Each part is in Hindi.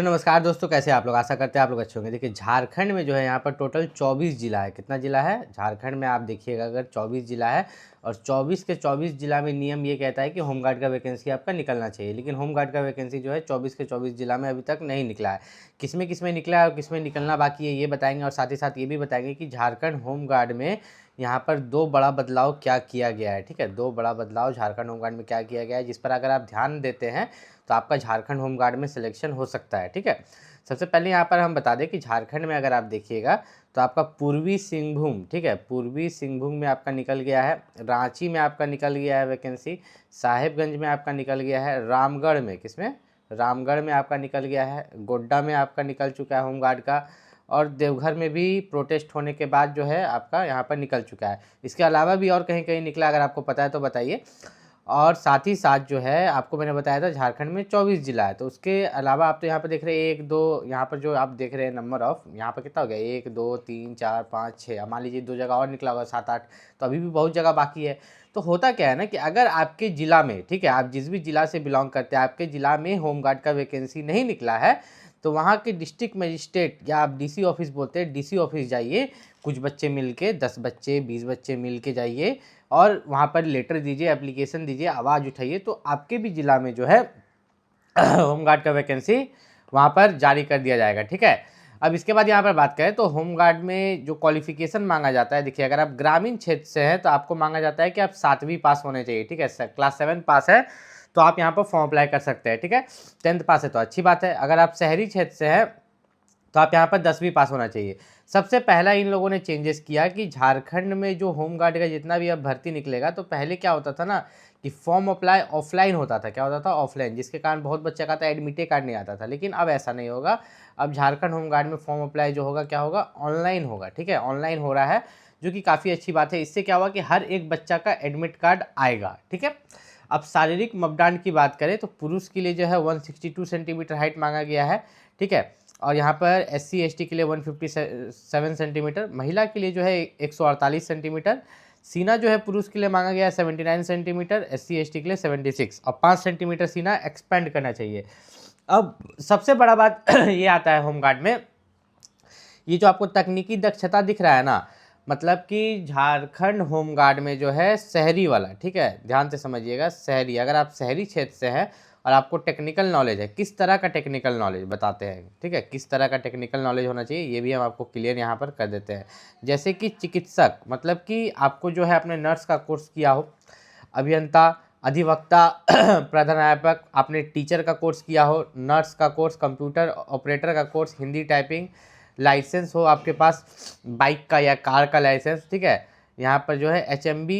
तो नमस्कार दोस्तों, कैसे आप लोग। आशा करते हैं आप लोग अच्छे होंगे। देखिए झारखंड में जो है यहाँ पर टोटल 24 जिला है। कितना जिला है झारखंड में, आप देखिएगा अगर 24 जिला है और 24 के 24 जिला में नियम ये कहता है कि होमगार्ड का वैकेंसी आपका निकलना चाहिए। लेकिन होमगार्ड का वैकेंसी जो है 24 के 24 जिला में अभी तक नहीं निकला है। किसमें निकला है और किसमें निकलना बाकी है ये बताएंगे, और साथ ही साथ ये भी बताएंगे कि झारखंड होमगार्ड में यहाँ पर दो बड़ा बदलाव क्या किया गया है। ठीक है, दो बड़ा बदलाव झारखंड होमगार्ड में क्या किया गया है, जिस पर अगर आप ध्यान देते हैं तो आपका झारखंड होमगार्ड में सिलेक्शन हो सकता है। ठीक है, सबसे पहले यहाँ पर हम बता दें कि झारखंड में अगर आप देखिएगा तो आपका पूर्वी सिंहभूम, ठीक है, पूर्वी सिंहभूम में आपका निकल गया है, रांची में आपका निकल गया है वैकेंसी, साहेबगंज में आपका निकल गया है, रामगढ़ में, किसमें, रामगढ़ में आपका निकल गया है, गोड्डा में आपका निकल चुका है होमगार्ड का, और देवघर में भी प्रोटेस्ट होने के बाद जो है आपका यहाँ पर निकल चुका है। इसके अलावा भी और कहीं कहीं निकला, अगर आपको पता है तो बताइए। और साथ ही साथ जो है आपको मैंने बताया था झारखंड में 24 जिला है, तो उसके अलावा आप तो यहाँ पर देख रहे हैं 1 2, यहाँ पर जो आप देख रहे हैं नंबर ऑफ, यहाँ पर कितना हो गया 1 2 3 4 5 6, मान लीजिए 2 जगह और निकला होगा 7 8, तो अभी भी बहुत जगह बाकी है। तो होता क्या है ना कि अगर आपके ज़िला में, ठीक है, आप जिस भी ज़िला से बिलोंग करते हैं, आपके ज़िला में होमगार्ड का वैकेंसी नहीं निकला है, तो वहाँ के डिस्ट्रिक्ट मजिस्ट्रेट या आप डीसी ऑफिस बोलते हैं, डीसी ऑफिस जाइए, कुछ बच्चे मिलके, 10 बच्चे 20 बच्चे मिल के जाइए और वहाँ पर लेटर दीजिए, एप्लीकेशन दीजिए, आवाज़ उठाइए, तो आपके भी ज़िला में जो है होमगार्ड का वैकेंसी वहाँ पर जारी कर दिया जाएगा। ठीक है, अब इसके बाद यहाँ पर बात करें तो होमगार्ड में जो क्वालिफिकेशन मांगा जाता है, देखिए अगर आप ग्रामीण क्षेत्र से हैं तो आपको मांगा जाता है कि आप 7वीं पास होने चाहिए। ठीक है, क्लास 7 पास है तो आप यहाँ पर फॉर्म अप्लाई कर सकते हैं। ठीक है, 10th पास है तो अच्छी बात है। अगर आप शहरी क्षेत्र से हैं तो आप यहाँ पर 10वीं पास होना चाहिए। सबसे पहला इन लोगों ने चेंजेस किया कि झारखंड में जो होमगार्ड का जितना भी अब भर्ती निकलेगा, तो पहले क्या होता था ना कि फॉर्म अप्लाई ऑफलाइन होता था। क्या होता था? ऑफलाइन, जिसके कारण बहुत बच्चा का था एडमिटे कार्ड नहीं आता था। लेकिन अब ऐसा नहीं होगा, अब झारखंड होमगार्ड में फॉर्म अप्लाई जो होगा क्या होगा, ऑनलाइन होगा। ठीक है, ऑनलाइन हो रहा है, जो कि काफ़ी अच्छी बात है। इससे क्या हुआ कि हर एक बच्चा का एडमिट कार्ड आएगा। ठीक है, अब शारीरिक मापदंड की बात करें तो पुरुष के लिए जो है 162 सेंटीमीटर हाइट मांगा गया है। ठीक है, और यहाँ पर SC ST के लिए 157 सेंटीमीटर, महिला के लिए जो है 148 सेंटीमीटर, सीना जो है पुरुष के लिए मांगा गया है 79 सेंटीमीटर, SC ST के लिए 76, और 5 सेंटीमीटर सीना एक्सपेंड करना चाहिए। अब सबसे बड़ा बात ये आता है होमगार्ड में, ये जो आपको तकनीकी दक्षता दिख रहा है ना, मतलब कि झारखंड होमगार्ड में जो है शहरी वाला, ठीक है, ध्यान से समझिएगा, शहरी, अगर आप शहरी क्षेत्र से हैं और आपको टेक्निकल नॉलेज है, किस तरह का टेक्निकल नॉलेज बताते हैं, ठीक है, किस तरह का टेक्निकल नॉलेज होना चाहिए ये भी हम आपको क्लियर यहाँ पर कर देते हैं। जैसे कि चिकित्सक, मतलब कि आपको जो है अपने नर्स का कोर्स किया हो, अभियंता, अधिवक्ता, प्रधानाध्यापक, आपने टीचर का कोर्स किया हो, नर्स का कोर्स, कंप्यूटर ऑपरेटर का कोर्स, हिंदी टाइपिंग, लाइसेंस हो आपके पास बाइक का या कार का लाइसेंस। ठीक है, यहाँ पर जो है HMB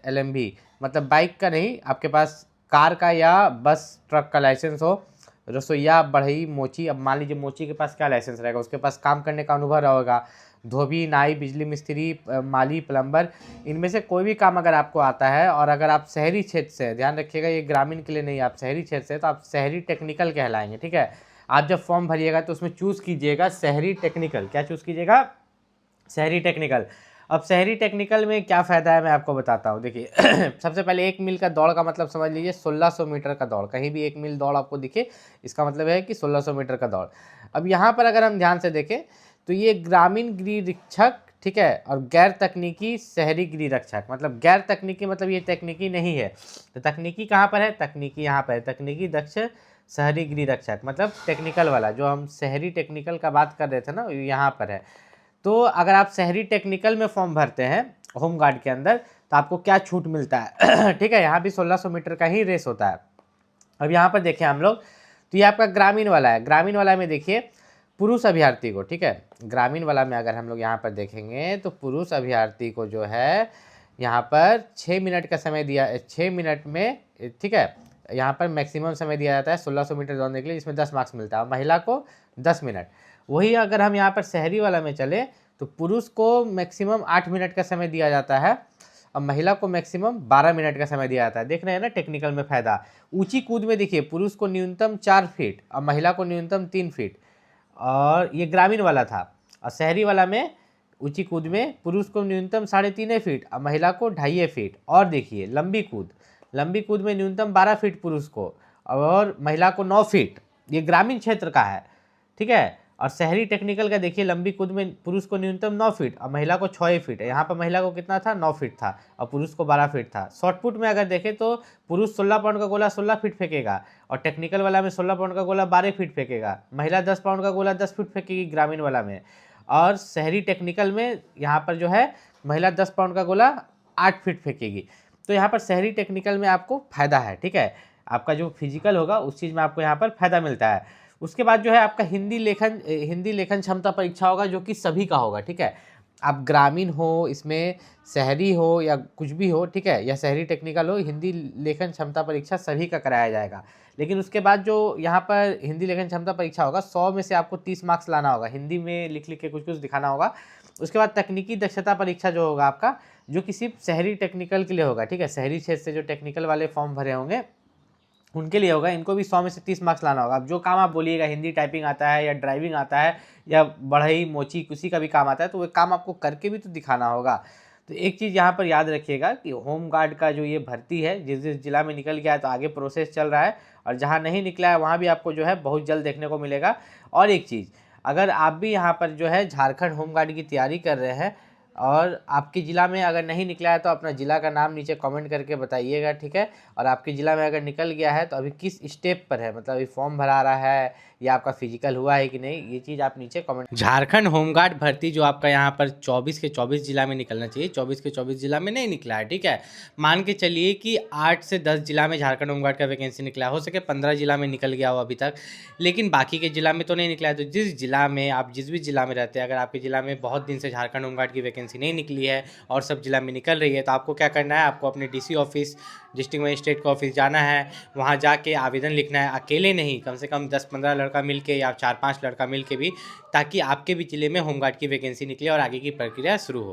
LMB, मतलब बाइक का नहीं, आपके पास कार का या बस ट्रक का लाइसेंस हो, रसोईया, बढ़ई, मोची, अब मान लीजिए मोची के पास क्या लाइसेंस रहेगा, उसके पास काम करने का अनुभव रहेगा, धोबी, नाई, बिजली मिस्त्री, माली, प्लम्बर, इनमें से कोई भी काम अगर आपको आता है, और अगर आप शहरी क्षेत्र से, ध्यान रखिएगा ये ग्रामीण के लिए नहीं, आप शहरी क्षेत्र से, तो आप शहरी टेक्निकल कहलाएंगे। ठीक है, आप जब फॉर्म भरिएगा तो उसमें चूज़ कीजिएगा शहरी टेक्निकल। क्या चूज़ कीजिएगा? शहरी टेक्निकल। अब शहरी टेक्निकल में क्या फ़ायदा है मैं आपको बताता हूँ। देखिए सबसे पहले 1 मील का दौड़ का मतलब समझ लीजिए 1600 मीटर का दौड़, कहीं भी 1 मील दौड़ आपको दिखे, इसका मतलब है कि 1600 मीटर का दौड़। अब यहाँ पर अगर हम ध्यान से देखें तो ये ग्रामीण गृह रक्षक, ठीक है, और गैर तकनीकी शहरी गृह रक्षक, मतलब गैर तकनीकी मतलब ये तकनीकी नहीं है, तो तकनीकी कहाँ पर है? तकनीकी यहाँ पर है, तकनीकी दक्ष शहरी गृह रक्षक, मतलब टेक्निकल वाला, जो हम शहरी टेक्निकल का बात कर रहे थे ना, यहाँ पर है। तो अगर आप शहरी टेक्निकल में फॉर्म भरते हैं होमगार्ड के अंदर तो आपको क्या छूट मिलता है? ठीक है, यहाँ भी 1600 मीटर का ही रेस होता है। अब यहाँ पर देखें हम लोग, तो ये आपका ग्रामीण वाला है, ग्रामीण वाला में देखिए पुरुष अभ्यर्थी को, ठीक है, ग्रामीण वाला में अगर हम लोग यहाँ पर देखेंगे तो पुरुष अभ्यर्थी को जो है यहाँ पर 6 मिनट का समय दिया, 6 मिनट में, ठीक है, यहाँ पर मैक्सिमम समय दिया जाता है 1600 मीटर दौड़ने के लिए, जिसमें 10 मार्क्स मिलता है, महिला को 10 मिनट। वही अगर हम यहाँ पर शहरी वाला में चले तो पुरुष को मैक्सिमम 8 मिनट का समय दिया जाता है और महिला को मैक्सिमम 12 मिनट का समय दिया जाता है। देख रहे हैं ना टेक्निकल में फ़ायदा। ऊंची कूद में देखिए पुरुष को न्यूनतम 4 फीट और महिला को न्यूनतम 3 फीट, और ये ग्रामीण वाला था। और शहरी वाला में ऊंची कूद में पुरुष को न्यूनतम 3.5 फीट और महिला को 2.5 फीट। और देखिए लंबी कूद, लंबी कूद में न्यूनतम 12 फीट पुरुष को और महिला को 9 फीट। ये ग्रामीण क्षेत्र का है, ठीक है। और शहरी टेक्निकल का देखिए, लंबी कूद में पुरुष को न्यूनतम 9 फीट और महिला को 6 फीट है। यहाँ पर महिला को कितना था, 9 फीट था और पुरुष को 12 फीट था। शॉर्ट पुट में अगर देखें तो पुरुष 16 पाउंड का गोला 16 फीट फेंकेगा और टेक्निकल वाला में 16 पाउंड का गोला 12 फीट फेंकेगा। महिला 10 पाउंड का गोला 10 फीट फेंकेगी ग्रामीण वाला में। और शहरी टेक्निकल में यहाँ पर जो है महिला 10 पाउंड का गोला 8 फीट फेंकेगी। तो यहाँ पर शहरी टेक्निकल में आपको फ़ायदा है, ठीक है। आपका जो फिजिकल होगा उस चीज़ में आपको यहाँ पर फ़ायदा मिलता है। उसके बाद जो है आपका हिंदी लेखन क्षमता परीक्षा होगा, जो कि सभी का होगा, ठीक है। आप ग्रामीण हो, इसमें शहरी हो या कुछ भी हो, ठीक है, या शहरी टेक्निकल हो, हिंदी लेखन क्षमता परीक्षा सभी का कराया जाएगा। लेकिन उसके बाद जो यहाँ पर हिंदी लेखन क्षमता परीक्षा होगा, 100 में से आपको 30 मार्क्स लाना होगा, हिंदी में लिख के कुछ दिखाना होगा। उसके बाद तकनीकी दक्षता परीक्षा जो होगा आपका, जो कि सिर्फ शहरी टेक्निकल के लिए होगा, ठीक है। शहरी क्षेत्र से जो टेक्निकल वाले फॉर्म भरे होंगे उनके लिए होगा। इनको भी 100 में से 30 मार्क्स लाना होगा। अब जो काम आप बोलिएगा, हिंदी टाइपिंग आता है या ड्राइविंग आता है या बढ़ई मोची किसी का भी काम आता है, तो वो काम आपको करके भी तो दिखाना होगा। तो एक चीज़ यहाँ पर याद रखिएगा कि होम गार्ड का जो ये भर्ती है, जिस जिला में निकल गया है तो आगे प्रोसेस चल रहा है, और जहाँ नहीं निकला है वहाँ भी आपको जो है बहुत जल्द देखने को मिलेगा। और एक चीज़, अगर आप भी यहाँ पर जो है झारखंड होम गार्ड की तैयारी कर रहे हैं और आपके ज़िला में अगर नहीं निकला है तो अपना ज़िला का नाम नीचे कमेंट करके बताइएगा, ठीक है। और आपके ज़िला में अगर निकल गया है तो अभी किस स्टेप पर है, मतलब अभी फॉर्म भरा रहा है या आपका फिजिकल हुआ है कि नहीं, ये चीज़ आप नीचे कमेंट। झारखंड होमगार्ड भर्ती जो आपका यहाँ पर 24 के 24 जिला में निकलना चाहिए, 24 के 24 जिला में नहीं निकला है, ठीक है। मान के चलिए कि 8 से 10 जिला में झारखंड होमगार्ड का वैकेंसी निकला, हो सके 15 जिला में निकल गया हो अभी तक, लेकिन बाकी के जिला में तो नहीं निकला है। तो जिस जिला में आप जिस भी जिला में रहते हैं, अगर आपके जिला में बहुत दिन से झारखंड होमगार्ड की वैकेंसी नहीं निकली है और सब जिला में निकल रही है, तो आपको क्या करना है, आपको अपने डीसी ऑफिस, डिस्ट्रिक्ट मजिस्ट्रेट का ऑफिस जाना है, वहाँ जाके आवेदन लिखना है। अकेले नहीं, कम से कम 10-15 लड़का मिल के या 4-5 लड़का मिल के भी, ताकि आपके भी ज़िले में होमगार्ड की वैकेंसी निकले और आगे की प्रक्रिया शुरू हो।